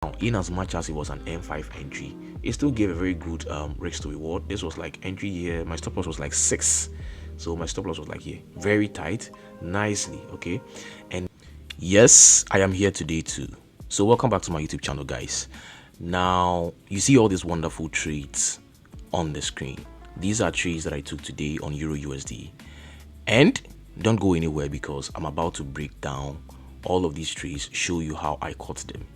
Now, in as much as it was an M5 entry, it still gave a very good risk to reward. This was like entry here, my stop loss was like 6, so my stop loss was like here, very tight, nicely. Okay, and yes, I am here today too. So welcome back to my YouTube channel, guys. Now you see all these wonderful trades on the screen. These are trades that I took today on EURUSD, and don't go anywhere because I'm about to break down all of these trades, show you how I caught them.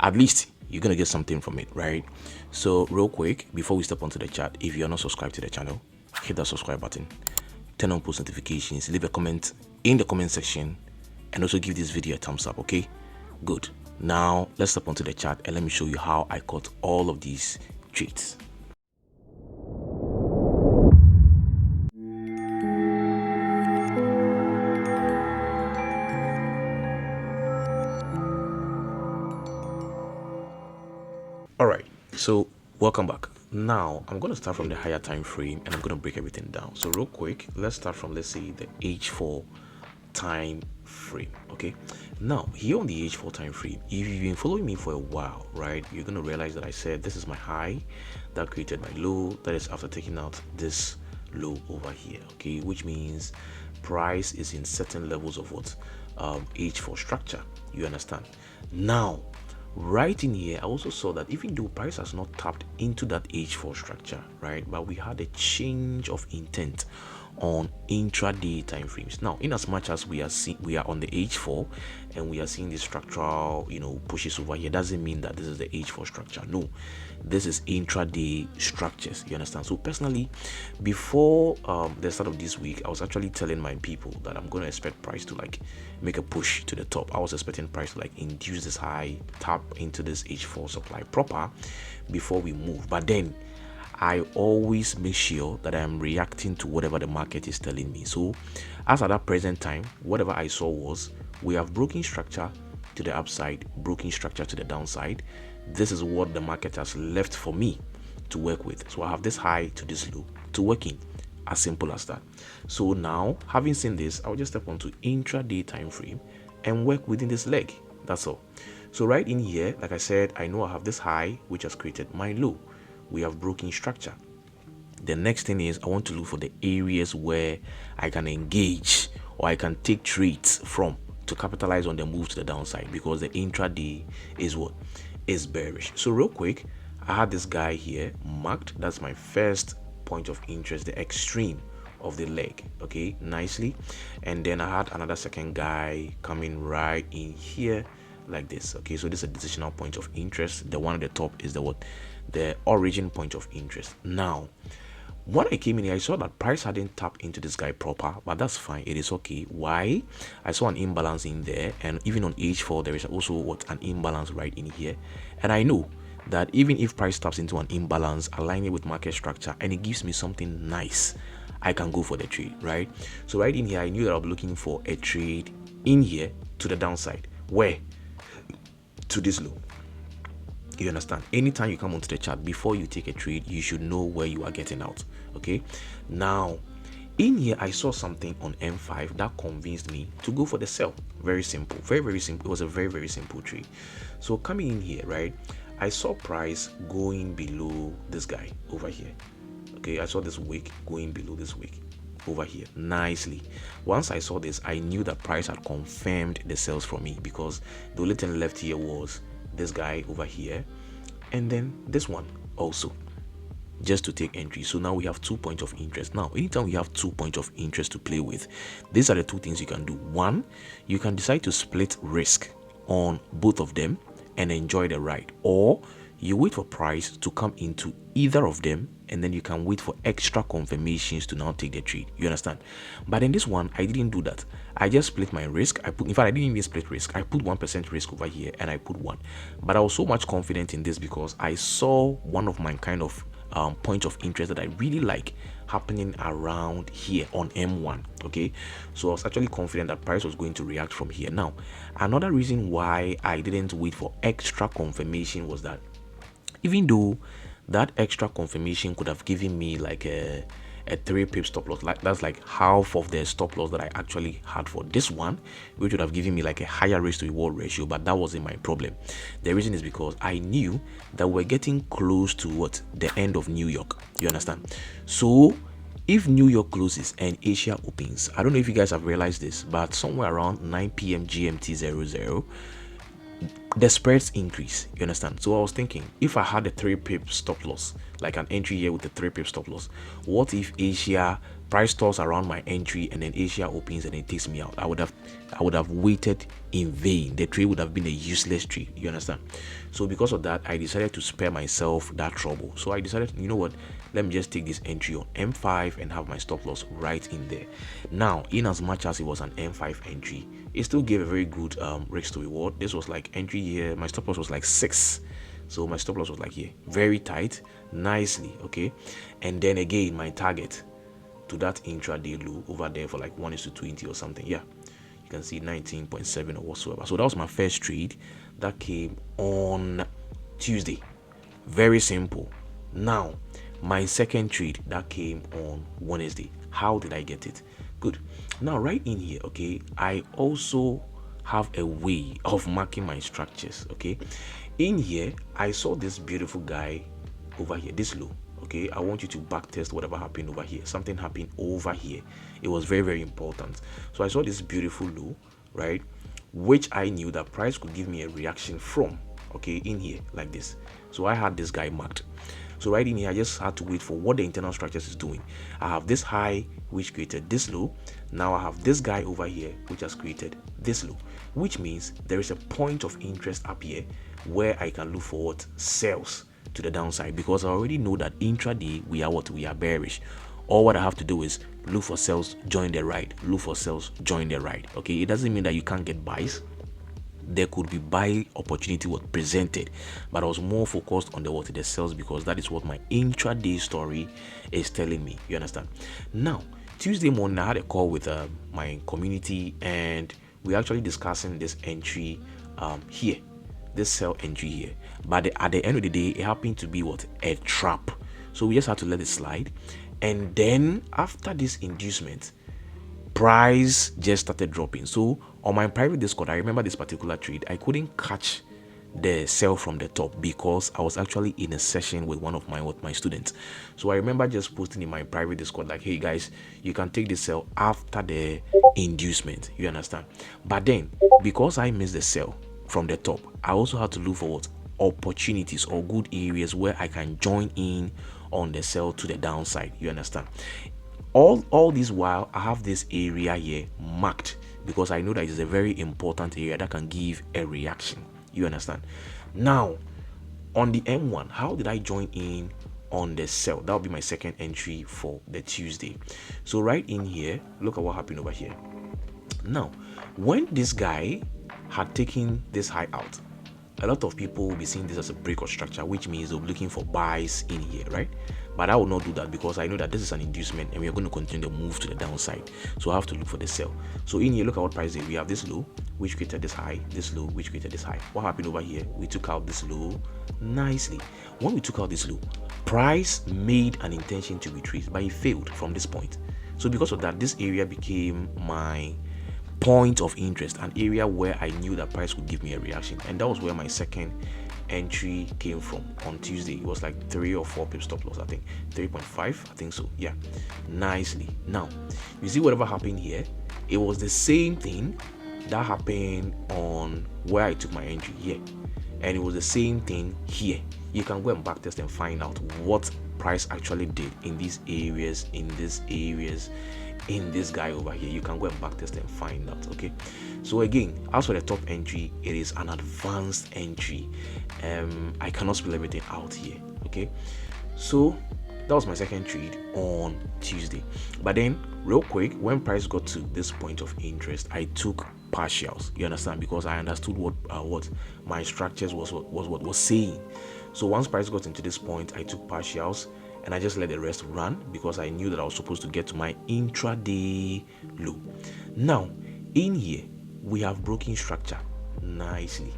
At least you're gonna get something from it, right? So real quick, before we step onto the chat, if you're not subscribed to the channel, hit that subscribe button, turn on post notifications, leave a comment in the comment section, and also give this video a thumbs up. Okay, good. Now let's step onto the chat and let me show you how I caught all of these trades. All right, so welcome back. Now I'm going to start from the higher time frame and I'm going to break everything down. So real quick, let's start from, let's say, the H4 time frame. Okay, now here on the H4 time frame, if you've been following me for a while, right, you're going to realize that I said this is my high that created my low. That is after taking out this low over here. Okay, which means price is in certain levels of what H4 structure. You understand? Now right in here, I also saw that even though price has not tapped into that H4 structure, right, but we had a change of intent on intraday time frames. Now, in as much as we are on the H4 and we are seeing the structural, pushes over here, doesn't mean that this is the H4 structure. No, this is intraday structures. You understand? So personally, before the start of this week, I was actually telling my people that I'm going to expect price to like make a push to the top. I was expecting price to like induce this high, tap into this H4 supply proper before we move. But then I always make sure that I am reacting to whatever the market is telling me. So as at that present time, whatever I saw was we have broken structure to the upside, broken structure to the downside. This is what the market has left for me to work with. So I have this high to this low to work in, as simple as that. So now, having seen this, I'll just step onto intraday time frame and work within this leg. That's all. So right in here, like I said, I know I have this high which has created my low. We have broken structure. The next thing is I want to look for the areas where I can engage or I can take trades from to capitalize on the move to the downside, because the intraday is what is bearish. So real quick, I had this guy here marked. That's my first point of interest, the extreme of the leg. Okay, nicely. And then I had another second guy coming right in here like this. Okay, so this is a decisional point of interest. The one at the top is the origin point of interest. Now when I came in here, I saw that price hadn't tapped into this guy proper, but that's fine. It is okay. Why? I saw an imbalance in there, and even on H4 there is also an imbalance right in here. And I know that even if price taps into an imbalance, align it with market structure, and it gives me something nice, I can go for the trade, right? So right in here, I knew that I'll be looking for a trade in here to the downside. Where? To this low. You understand? Anytime you come onto the chart, before you take a trade, you should know where you are getting out. Okay, now in here I saw something on M5 that convinced me to go for the sell. Very simple, very simple. It was a very simple trade. So coming in here, right, I saw price going below this guy over here. Okay, I saw this wick going below this wick over here nicely. Once I saw this, I knew that price had confirmed the sales for me, because the only thing left here was this guy over here and then this one also, just to take entry. So now we have 2 points of interest. Now anytime we have 2 points of interest to play with, these are the two things you can do. One, you can decide to split risk on both of them and enjoy the ride, or you wait for price to come into either of them and then you can wait for extra confirmations to now take the trade. You understand? But in this one, I didn't do that. I just split my risk. In fact, I didn't even split risk. I put 1% risk over here and I put 1. But I was so much confident in this because I saw one of my kind of points of interest that I really like happening around here on M1. Okay, so I was actually confident that price was going to react from here. Now, another reason why I didn't wait for extra confirmation was that even though that extra confirmation could have given me like a a 3 pip stop loss. Like that's like half of the stop loss that I actually had for this one, which would have given me like a higher risk to reward ratio, but that wasn't my problem. The reason is because I knew that we're getting close to what, the end of New York. You understand? So if New York closes and Asia opens, I don't know if you guys have realized this, but somewhere around 9 p.m. GMT 00, the spreads increase. You understand? So I was thinking, if I had a 3 pip stop loss, like an entry here with a 3 pip stop loss, what if Asia price stalls around my entry and then Asia opens and it takes me out? I would have waited in vain. The trade would have been a useless trade. You understand? So because of that, I decided to spare myself that trouble. So I decided, you know what, let me just take this entry on M5 and have my stop loss right in there. Now, in as much as it was an M5 entry, it still gave a very good risk to reward. This was like entry here, my stop loss was like 6, so my stop loss was like here, very tight, nicely, okay. And then again, my target to that intraday low over there for like 1:20 or something. Yeah, you can see 19.7 or whatsoever. So that was my first trade that came on Tuesday. Very simple. Now my second trade that came on Wednesday. How did I get it? Good. Now right in here, okay, I also have a way of marking my structures. Okay, in here I saw this beautiful guy over here, this low. Okay, I want you to back test whatever happened over here. Something happened over here. It was very, very important. So I saw this beautiful low, right, which I knew that price could give me a reaction from, okay, in here like this. So I had this guy marked. So right in here, I just had to wait for what the internal structures is doing. I have this high which created this low. Now I have this guy over here which has created this low, which means there is a point of interest up here where I can look for what, sells to the downside, because I already know that intraday we are bearish. All what I have to do is look for sells, join the ride, look for sells, join the ride. Okay, it doesn't mean that you can't get buys. There could be buy opportunity was presented, but I was more focused on the sales, because that is what my intraday story is telling me. You understand? Now Tuesday morning I had a call with my community, and we're actually discussing this entry here, this sell entry here. But at the end of the day, it happened to be what, a trap. So we just had to let it slide. And then after this inducement, price just started dropping. So on my private Discord, I remember this particular trade, I couldn't catch the sell from the top because I was actually in a session with one of my students. So I remember just posting in my private Discord like, hey guys, you can take the sell after the inducement. You understand? But then because I missed the sell from the top, I also had to look for what, opportunities or good areas where I can join in on the sell to the downside. You understand? All this while I have this area here marked, because I know that it's a very important area that can give a reaction. You understand? Now on the M1, how did I join in on the sell? That will be my second entry for the Tuesday. So right in here, look at what happened over here. Now when this guy had taken this high out, a lot of people will be seeing this as a break of structure, which means they'll be looking for buys in here, right? But I will not do that, because I know that this is an inducement and we are going to continue the move to the downside. So I have to look for the sell. So in here, look at what price did. We have this low which created this high, this low which created this high. What happened over here? We took out this low nicely. When we took out this low, price made an intention to retreat, but it failed from this point. So because of that, this area became my point of interest, an area where I knew that price would give me a reaction, and that was where my second entry came from on Tuesday. It was like 3 or 4 pip stop loss, I think 3.5, I think so. Yeah, nicely. Now you see whatever happened here, it was the same thing that happened on where I took my entry here, and it was the same thing here. You can go and backtest and find out what price actually did in these areas, in these areas, in this guy over here. You can go and backtest and find out. Okay, so again, as for the top entry, it is an advanced entry. I cannot spell everything out here. Okay, so that was my second trade on Tuesday. But then real quick, when price got to this point of interest, I took partials. You understand? Because I understood what my structures was saying. So once price got into this point, I took partials and I just let the rest run, because I knew that I was supposed to get to my intraday low. Now in here we have broken structure nicely,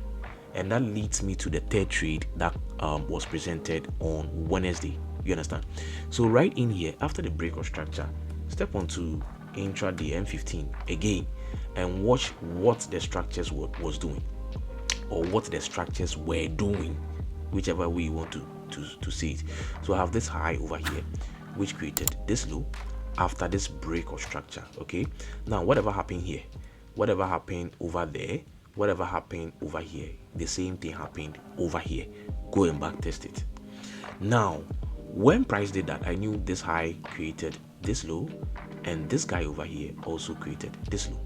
and that leads me to the third trade that was presented on Wednesday. You understand? So right in here, after the break of structure, step onto intraday M15 again and watch what the structures was doing, or what the structures were doing, whichever way you want to see it. So I have this high over here which created this low after this break of structure. Okay, now whatever happened here, whatever happened over there, whatever happened over here, the same thing happened over here. Go and back test it. Now when price did that, I knew this high created this low, and this guy over here also created this low.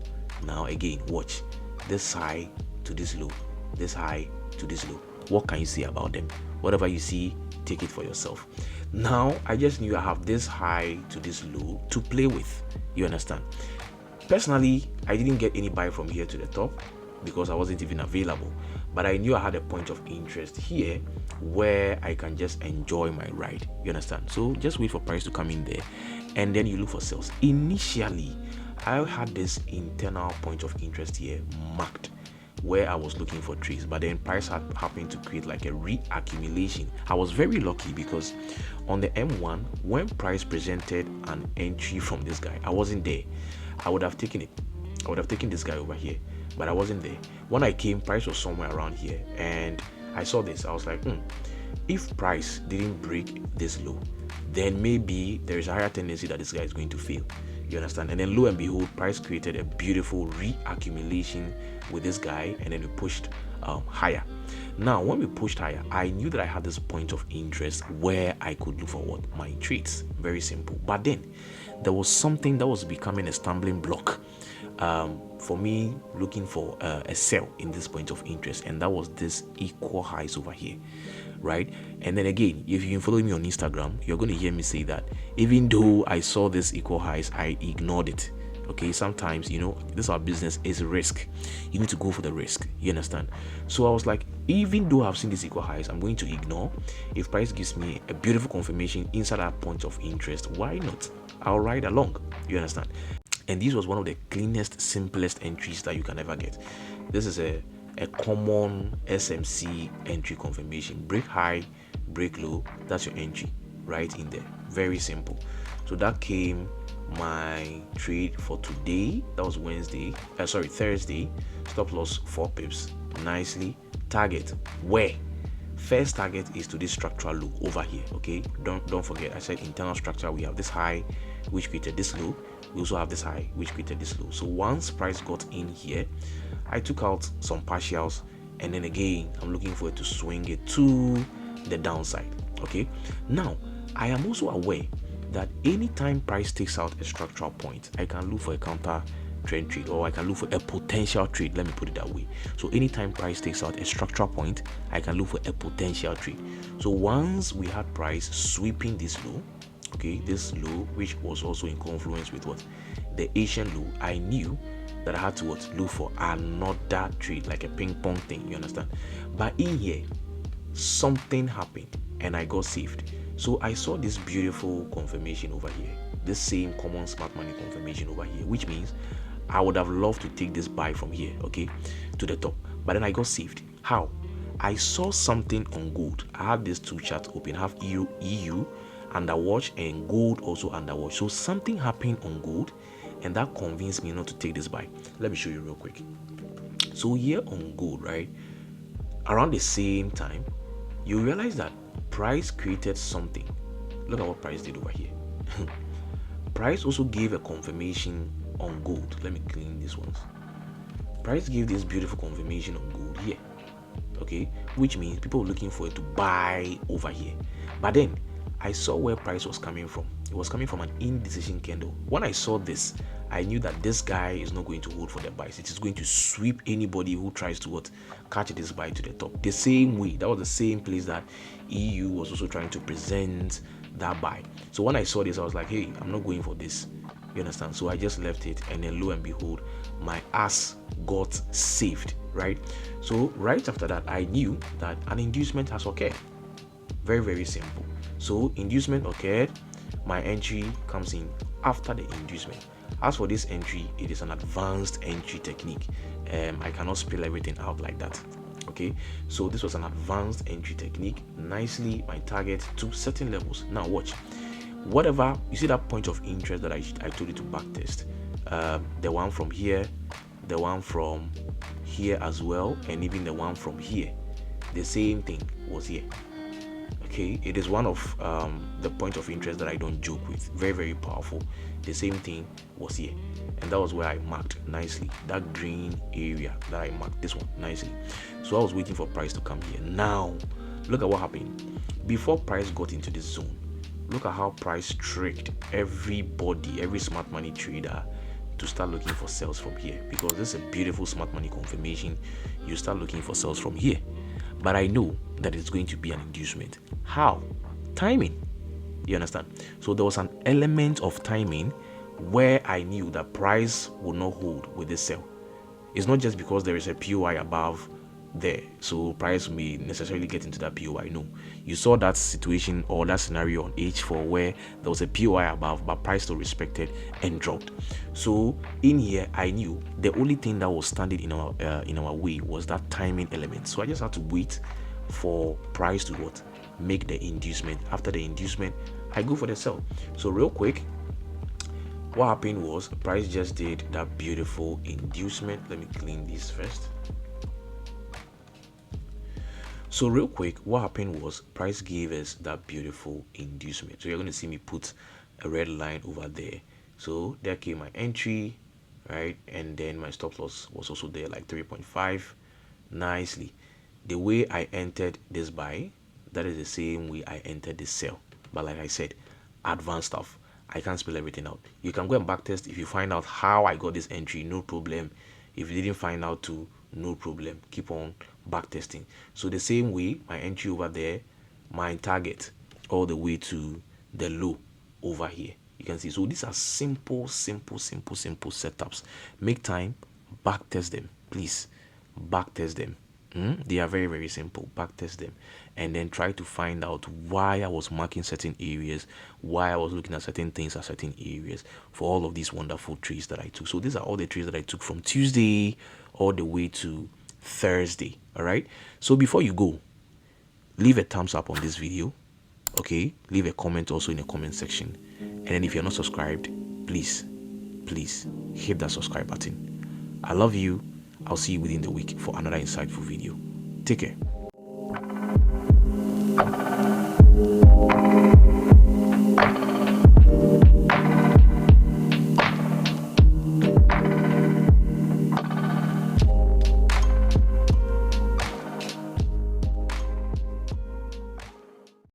Now again, watch this high to this low, this high to this low. What can you say about them? Whatever you see, take it for yourself. Now I just knew I have this high to this low to play with. You understand? Personally, I didn't get any buy from here to the top because I wasn't even available, but I knew I had a point of interest here where I can just enjoy my ride. You understand? So just wait for price to come in there and then you look for sales. Initially I had this internal point of interest here marked where I was looking for trades, but then price had happened to create like a reaccumulation. I was very lucky because on the M1, when price presented an entry from this guy, I wasn't there. I would have taken it. I would have taken this guy over here, but I wasn't there. When I came, price was somewhere around here and I saw this. I was like, if price didn't break this low, then maybe there is a higher tendency that this guy is going to fail. You understand? And then lo and behold, price created a beautiful reaccumulation with this guy, and then we pushed higher. Now when we pushed higher, I knew that I had this point of interest where I could look for what? My trades. Very simple. But then there was something that was becoming a stumbling block for me looking for a sell in this point of interest, and that was this equal highs over here, right? And then again, if you follow me on Instagram, you're going to hear me say that even though I saw this equal highs, I ignored it. Okay, sometimes, you know, this our business is risk. You need to go for the risk. You understand? So I was like, even though I've seen this equal highs, I'm going to ignore. If price gives me a beautiful confirmation inside that point of interest, why not? I'll ride along. You understand? And this was one of the cleanest, simplest entries that you can ever get. This is a common SMC entry confirmation. Break high, break low, that's your entry right in there. Very simple. So that came my trade for today. That was Thursday. Stop loss 4 pips. Nicely. Target where? First target is to this structural low over here. Okay, don't forget I said internal structure. We have this high which created this low. We also have this high which created this low. So once price got in here, I took out some partials, and then again I'm looking for it to swing it to the downside. Okay, now I am also aware that anytime price takes out a structural point, I can look for a counter trend trade, or I can look for a potential trade. Let me put it that way. So anytime price takes out a structural point, I can look for a potential trade. So once we had price sweeping this low, okay, this low which was also in confluence with what? The Asian low, I knew that I had to look for another trade, like a ping pong thing. You understand? But in here, something happened and I got saved. So I saw this beautiful confirmation over here, this same common smart money confirmation over here, which means I would have loved to take this buy from here, okay, to the top. But then I got saved. How? I saw something on gold. I had these two charts open. I have EU underwatch and gold also underwatch. So something happened on gold, and that convinced me not to take this buy. Let me show you real quick. So here on gold, right, around the same time, you realize that price created something. Look at what price did over here. Price also gave a confirmation on gold. Let me clean these ones. Price gave this beautiful confirmation on gold here, okay, which means people were looking for it to buy over here. But then I saw where price was coming from. It was coming from an indecision candle. When I saw this, I knew that this guy is not going to hold for the buys. It is going to sweep anybody who tries to catch this buy to the top. The same way, that was the same place that EU was also trying to present that buy. So when I saw this, I was like, hey, I'm not going for this. You understand? So I just left it, and then lo and behold, my ass got saved, right? So right after that, I knew that an inducement has occurred. Very, very simple. So inducement occurred, my entry comes in after the inducement. As for this entry, it is an advanced entry technique. I cannot spell everything out like that. Okay, so this was an advanced entry technique. Nicely, my target to certain levels. Now watch, whatever you see, that point of interest that I told you to back test, the one from here, the one from here as well, and even the one from here, the same thing was here. Okay, it is one of the point of interest that I don't joke with. Very, very powerful. The same thing was here, and that was where I marked nicely that green area that I marked this one nicely. So I was waiting for price to come here. Now look at what happened before price got into this zone. Look at how price tricked everybody, every smart money trader, to start looking for sales from here, because this is a beautiful smart money confirmation. You start looking for sales from here, but I know that it's going to be an inducement. How? Timing. You understand? So there was an element of timing where I knew that price would not hold with this sell. It's not just because there is a POI above there, so price may necessarily get into that POI. No, you saw that situation or that scenario on H4 where there was a POI above, but price still respected and dropped. So in here, I knew the only thing that was standing in our way was that timing element. So I just had to wait for price to what, make the inducement. After the inducement, I go for the sell. So real quick, what happened was price just did that beautiful inducement. Let me clean this first. So real quick, what happened was price gave us that beautiful inducement. So you're going to see me put a red line over there. So there came my entry, right? And then my stop loss was also there, like 3.5. Nicely. The way I entered this buy, that is the same way I entered this sell. But like I said, advanced stuff. I can't spell everything out. You can go and backtest. If you find out how I got this entry, no problem. If you didn't find out too, no problem. Keep on backtesting. So the same way, my entry over there, my target all the way to the low over here. You can see. So these are simple setups. Make time, backtest them, please. Backtest them. They are very, very simple. Backtest them, and then try to find out why I was marking certain areas, why I was looking at certain things at certain areas for all of these wonderful trades that I took. So these are all the trades that I took from Tuesday all the way to Thursday. All right. So before you go, leave a thumbs up on this video. Okay. Leave a comment also in the comment section, and then if you're not subscribed, please hit that subscribe button. I love you. I'll see you within the week for another insightful video. Take care.